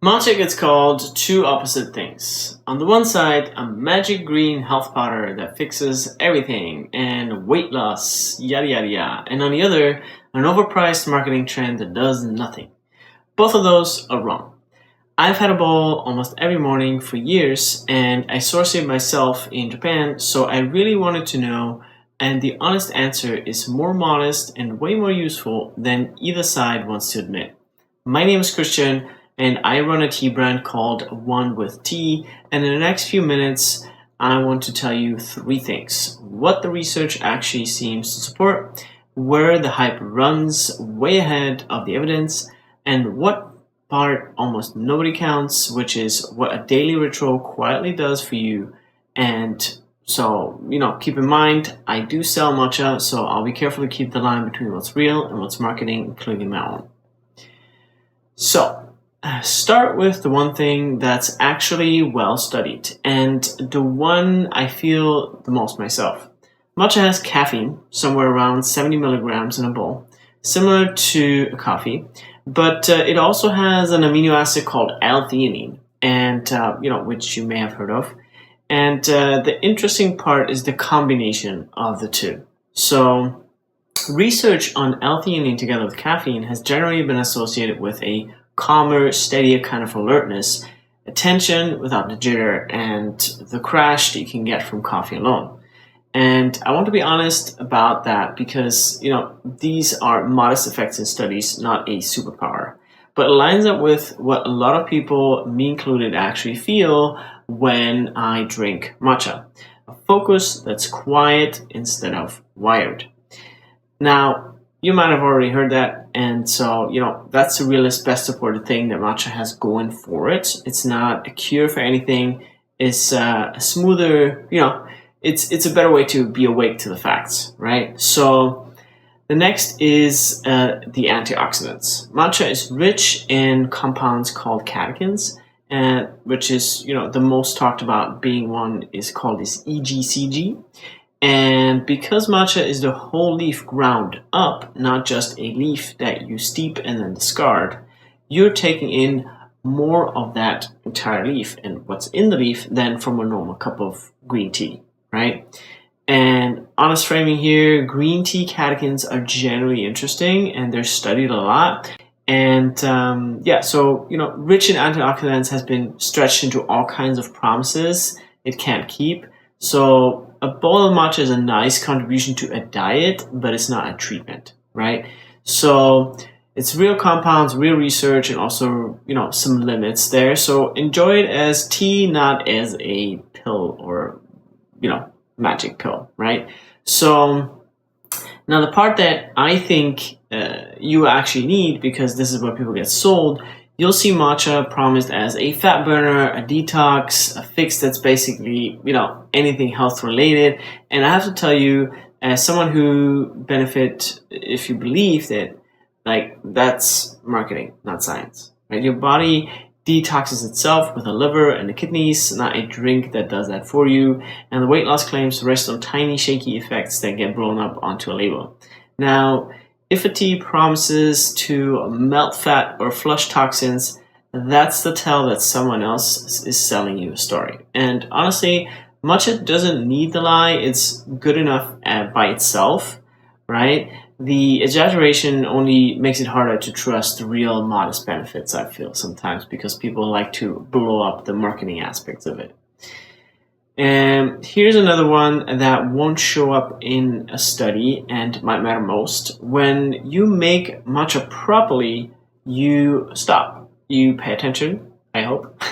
Matcha gets called two opposite things. On the one side, a magic green health powder that fixes everything and weight loss, yada yada yada. And on the other, an overpriced marketing trend that does nothing. Both of those are wrong. I've had a bowl almost every morning for years and I source it myself in Japan, so I really wanted to know, and the honest answer is more modest and way more useful than either side wants to admit. My name is Christian and I run a tea brand called OnewithTea, and in the next few minutes I want to tell you three things: what the research actually seems to support, where the hype runs way ahead of the evidence, and what part almost nobody counts, which is what a daily ritual quietly does for you. And so, keep in mind, I do sell matcha, so I'll be careful to keep the line between what's real and what's marketing, including my own. So, start with the one thing that's actually well studied, and the one I feel the most myself. Matcha has caffeine, somewhere around 70 milligrams in a bowl, similar to coffee, but it also has an amino acid called L-theanine, and which you may have heard of. And the interesting part is the combination of the two. So, research on L-theanine together with caffeine has generally been associated with a calmer, steadier kind of alertness, attention without the jitter, and the crash that you can get from coffee alone. And I want to be honest about that because, these are modest effects in studies, not a superpower. But it lines up with what a lot of people, me included, actually feel when I drink matcha. A focus that's quiet instead of wired. Now, you might have already heard that, and so, that's the realest, best supported thing that matcha has going for it. It's not a cure for anything. It's a smoother, it's a better way to be awake to the facts, right? So the next is the antioxidants. Matcha is rich in compounds called catechins, which is, the most talked about being one is called this EGCG. And because matcha is the whole leaf ground up, not just a leaf that you steep and then discard, you're taking in more of that entire leaf and what's in the leaf than from a normal cup of green tea, right? And honest framing here, green tea catechins are generally interesting and they're studied a lot. And so, rich in antioxidants has been stretched into all kinds of promises it can't keep. So a bowl of matcha is a nice contribution to a diet, but it's not a treatment, right? So it's real compounds, real research, and also, some limits there. So enjoy it as tea, not as a pill or, magic pill, right? So now the part that I think you actually need, because this is where people get sold, you'll see matcha promised as a fat burner, a detox, a fix that's basically, anything health related. And I have to tell you, as someone who benefit if you believe that, that's marketing, not science, right? Your body detoxes itself with the liver and the kidneys, not a drink that does that for you. And the weight loss claims rest on tiny shaky effects that get blown up onto a label. Now, if a tea promises to melt fat or flush toxins, that's the tell that someone else is selling you a story. And honestly, matcha doesn't need the lie. It's good enough by itself, right? The exaggeration only makes it harder to trust the real modest benefits, I feel sometimes, because people like to blow up the marketing aspects of it. And here's another one that won't show up in a study and might matter most. When you make matcha properly, you stop. You pay attention, I hope.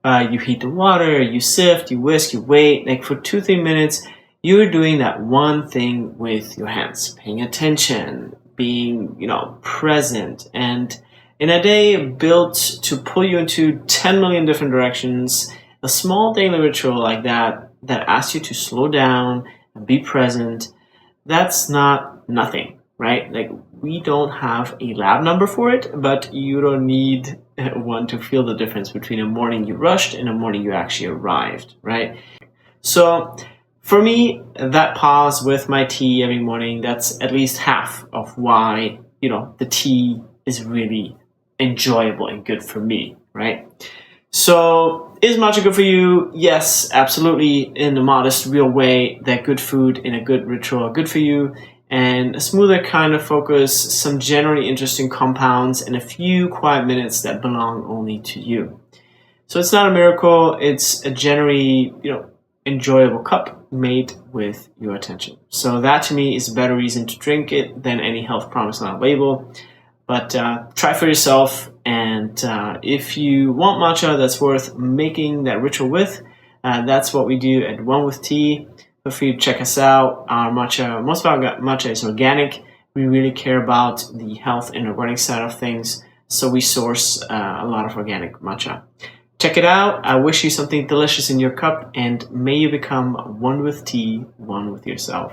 You heat the water, you sift, you whisk, you wait. For 2-3 minutes, you're doing that one thing with your hands. Paying attention, being, present. And in a day built to pull you into 10 million different directions, a small daily ritual like that asks you to slow down and be present, that's not nothing, right? We don't have a lab number for it, but you don't need one to feel the difference between a morning you rushed and a morning you actually arrived, right? So for me, that pause with my tea every morning, that's at least half of why, the tea is really enjoyable and good for me, right? So is matcha good for you? Yes, absolutely. In a modest, real way, that good food in a good ritual are good for you. And a smoother kind of focus, some generally interesting compounds, and a few quiet minutes that belong only to you. So it's not a miracle. It's a generally, enjoyable cup made with your attention. So that to me is a better reason to drink it than any health promise on a label. But try for yourself, and if you want matcha that's worth making that ritual with, that's what we do at OnewithTea. Feel free to check us out. Our matcha, most of our matcha is organic. We really care about the health and organic side of things, so we source a lot of organic matcha. Check it out. I wish you something delicious in your cup, and may you become one with tea, one with yourself.